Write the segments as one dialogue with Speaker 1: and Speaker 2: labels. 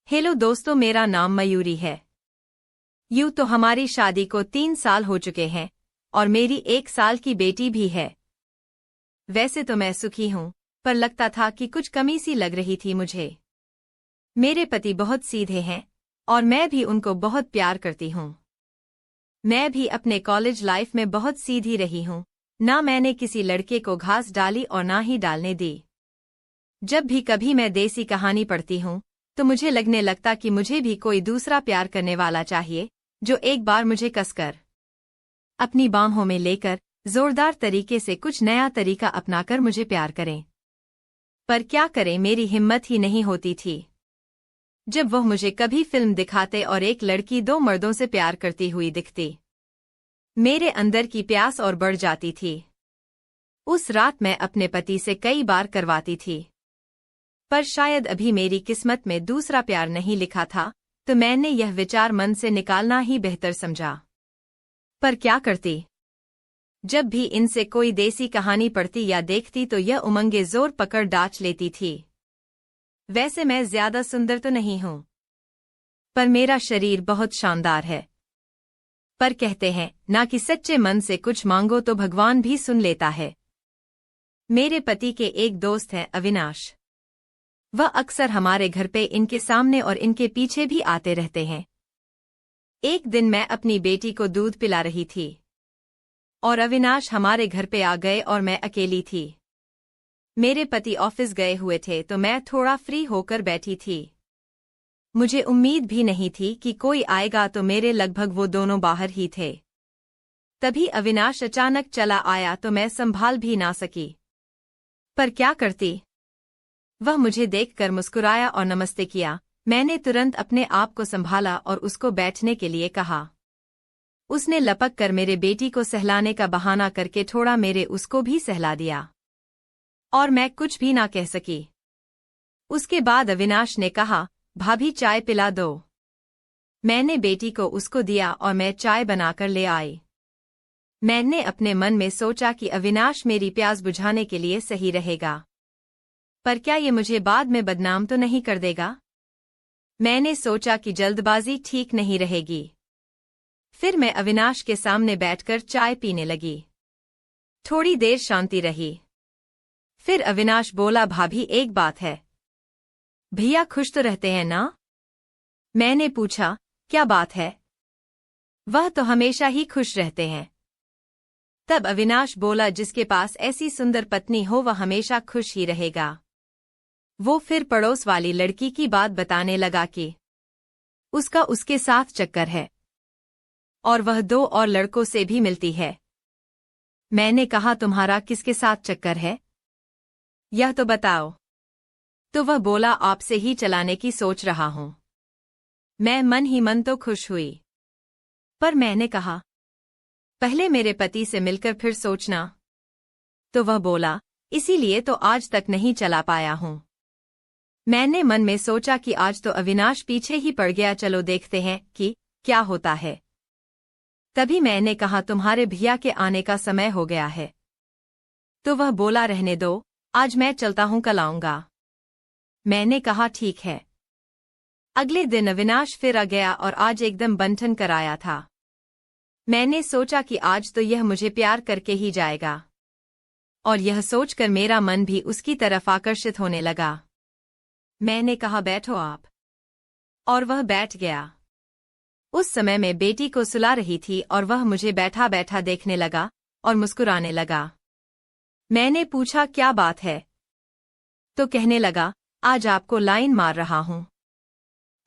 Speaker 1: Hello दोस्तों, मेरा नाम मयूरी है। यूं तो हमारी शादी को 3 साल हो चुके हैं और मेरी 1 साल की बेटी भी है। वैसे तो मैं सुखी हूं, पर लगता था कि कुछ कमी सी लग रही थी मुझे। मेरे पति बहुत सीधे हैं और मैं भी उनको बहुत प्यार करती हूं। मैं भी अपने कॉलेज लाइफ में बहुत सीधी रही हूं, ना मैंने किसी लड़के को घास डाली और ना ही डालने दी। जब भी कभी मैं देसी कहानी पढ़ती हूं तो मुझे लगने लगता कि मुझे भी कोई दूसरा प्यार करने वाला चाहिए, जो एक बार मुझे कसकर अपनी बाहों में लेकर जोरदार तरीके से कुछ नया तरीका अपनाकर मुझे प्यार करें। पर क्या करें, मेरी हिम्मत ही नहीं होती थी। जब वह मुझे कभी फिल्म दिखाते और एक लड़की 2 मर्दों से प्यार करती हुई दिखती, मेरे अंदर की प्यास और बढ़ जाती थी। उस रात मैं अपने पति से कई बार करवाती थी, पर शायद अभी मेरी किस्मत में दूसरा प्यार नहीं लिखा था, तो मैंने यह विचार मन से निकालना ही बेहतर समझा। पर क्या करती? जब भी इनसे कोई देसी कहानी पढ़ती या देखती तो यह उमंगे जोर पकड़ डांच लेती थी। वैसे मैं ज्यादा सुंदर तो नहीं हूं, पर मेरा शरीर बहुत शानदार है। पर कहते हैं ना कि सच्चे मन से कुछ मांगो तो भगवान भी सुन लेता है। मेरे पति के एक दोस्त हैं, अविनाश। वह अक्सर हमारे घर पे इनके सामने और इनके पीछे भी आते रहते हैं। एक दिन मैं अपनी बेटी को दूध पिला रही थी और अविनाश हमारे घर पे आ गए और मैं अकेली थी। मेरे पति ऑफिस गए हुए थे तो मैं थोड़ा फ्री होकर बैठी थी। मुझे उम्मीद भी नहीं थी कि कोई आएगा, तो मेरे लगभग वो दोनों बाहर ही थे। तभी अविनाश अचानक चला आया तो मैं संभाल भी ना सकी। पर क्या करती? वह मुझे देखकर मुस्कुराया और नमस्ते किया। मैंने तुरंत अपने आप को संभाला और उसको बैठने के लिए कहा। उसने लपक कर मेरे बेटी को सहलाने का बहाना करके थोड़ा मेरे उसको भी सहला दिया और मैं कुछ भी ना कह सकी। उसके बाद अविनाश ने कहा, भाभी चाय पिला दो। मैंने बेटी को उसको दिया और मैं चाय बनाकर ले आई। मैंने अपने मन में सोचा कि अविनाश मेरी प्यास बुझाने के लिए सही रहेगा, पर क्या ये मुझे बाद में बदनाम तो नहीं कर देगा? मैंने सोचा कि जल्दबाजी ठीक नहीं रहेगी। फिर मैं अविनाश के सामने बैठकर चाय पीने लगी। थोड़ी देर शांति रही। फिर अविनाश बोला, भाभी एक बात है। भैया खुश तो रहते हैं ना? मैंने पूछा, क्या बात है? वह तो हमेशा ही खुश रहते हैं। तब अविनाश बोला, जिसके पास ऐसी सुंदर पत्नी हो वह हमेशा खुश ही रहेगा। वो फिर पड़ोस वाली लड़की की बात बताने लगा कि उसका उसके साथ चक्कर है और वह 2 और लड़कों से भी मिलती है। मैंने कहा, तुम्हारा किसके साथ चक्कर है? यह तो बताओ। तो वह बोला, आपसे ही चलाने की सोच रहा हूं। मैं मन ही मन तो खुश हुई, पर मैंने कहा, पहले मेरे पति से मिलकर फिर सोचना। तो वह बोला, इसीलिए तो आज तक नहीं चला पाया हूं। मैंने मन में सोचा कि आज तो अविनाश पीछे ही पड़ गया, चलो देखते हैं कि क्या होता है। तभी मैंने कहा, तुम्हारे भैया के आने का समय हो गया है। तो वह बोला, रहने दो, आज मैं चलता हूं, कल आऊंगा। मैंने कहा, ठीक है। अगले दिन अविनाश फिर आ गया और आज एकदम बंठन कराया था। मैंने सोचा कि आज तो यह मुझे प्यार करके ही जाएगा, और यह सोचकर मेरा मन भी उसकी तरफ आकर्षित होने लगा। मैंने कहा, बैठो आप, और वह बैठ गया। उस समय मैं बेटी को सुला रही थी और वह मुझे बैठा बैठा देखने लगा और मुस्कुराने लगा। मैंने पूछा, क्या बात है? तो कहने लगा, आज आपको लाइन मार रहा हूं।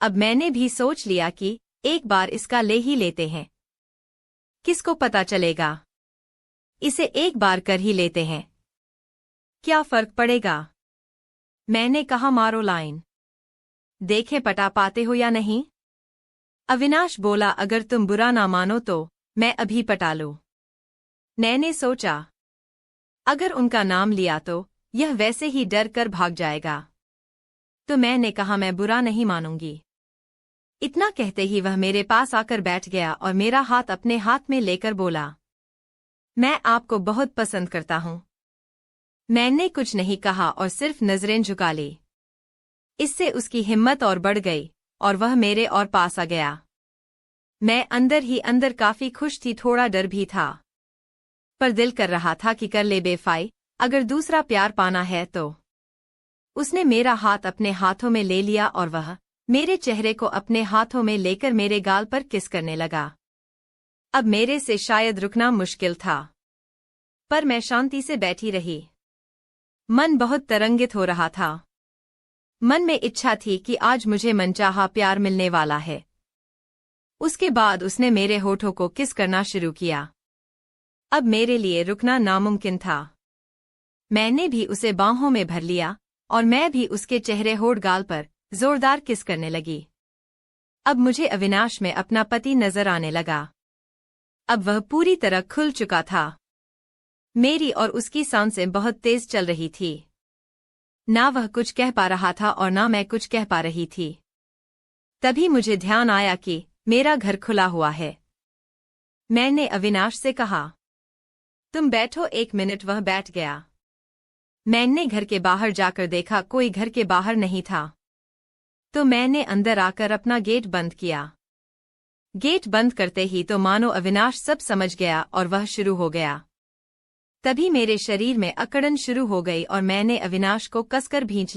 Speaker 1: अब मैंने भी सोच लिया कि एक बार इसका ले ही लेते हैं। किसको पता चलेगा, इसे एक बार कर ही लेते हैं, क्या फर्क पड़ेगा? मैंने कहा, मारो लाइन, देखे पटा पाते हो या नहीं। अविनाश बोला, अगर तुम बुरा ना मानो तो मैं अभी पटा लूं। मैंने सोचा, अगर उनका नाम लिया तो यह वैसे ही डर कर भाग जाएगा। तो मैंने कहा, मैं बुरा नहीं मानूंगी। इतना कहते ही वह मेरे पास आकर बैठ गया और मेरा हाथ अपने हाथ में लेकर बोला, मैं आपको बहुत पसंद करता हूं। मैंने कुछ नहीं कहा और सिर्फ नजरें झुका ली। इससे उसकी हिम्मत और बढ़ गई और वह मेरे और पास आ गया। मैं अंदर ही अंदर काफी खुश थी, थोड़ा डर भी था, पर दिल कर रहा था कि कर ले बेफाई, अगर दूसरा प्यार पाना है तो। उसने मेरा हाथ अपने हाथों में ले लिया और वह मेरे चेहरे को अपने हाथों में लेकर मेरे गाल पर किस करने लगा। अब मेरे से शायद रुकना मुश्किल था, पर मैं शांति से बैठी रही। मन बहुत तरंगित हो रहा था। मन में इच्छा थी कि आज मुझे मनचाहा प्यार मिलने वाला है। उसके बाद उसने मेरे होठों को किस करना शुरू किया। अब मेरे लिए रुकना नामुमकिन था। मैंने भी उसे बाहों में भर लिया और मैं भी उसके चेहरे होठ गाल पर जोरदार किस करने लगी। अब मुझे अविनाश में अपना पति नजर आने लगा। अब वह पूरी तरह खुल चुका था। मेरी और उसकी सांसें बहुत तेज चल रही थी। ना वह कुछ कह पा रहा था और ना मैं कुछ कह पा रही थी। तभी मुझे ध्यान आया कि मेरा घर खुला हुआ है। मैंने अविनाश से कहा, तुम बैठो 1 मिनट। वह बैठ गया। मैंने घर के बाहर जाकर देखा, कोई घर के बाहर नहीं था। तो मैंने अंदर आकर अपना गेट बंद किया। गेट बंद करते ही तो मानो अविनाश सब समझ गया और वह शुरू हो गया। तभी मेरे शरीर में अकड़न शुरू हो गई और मैंने अविनाश को कसकर भींच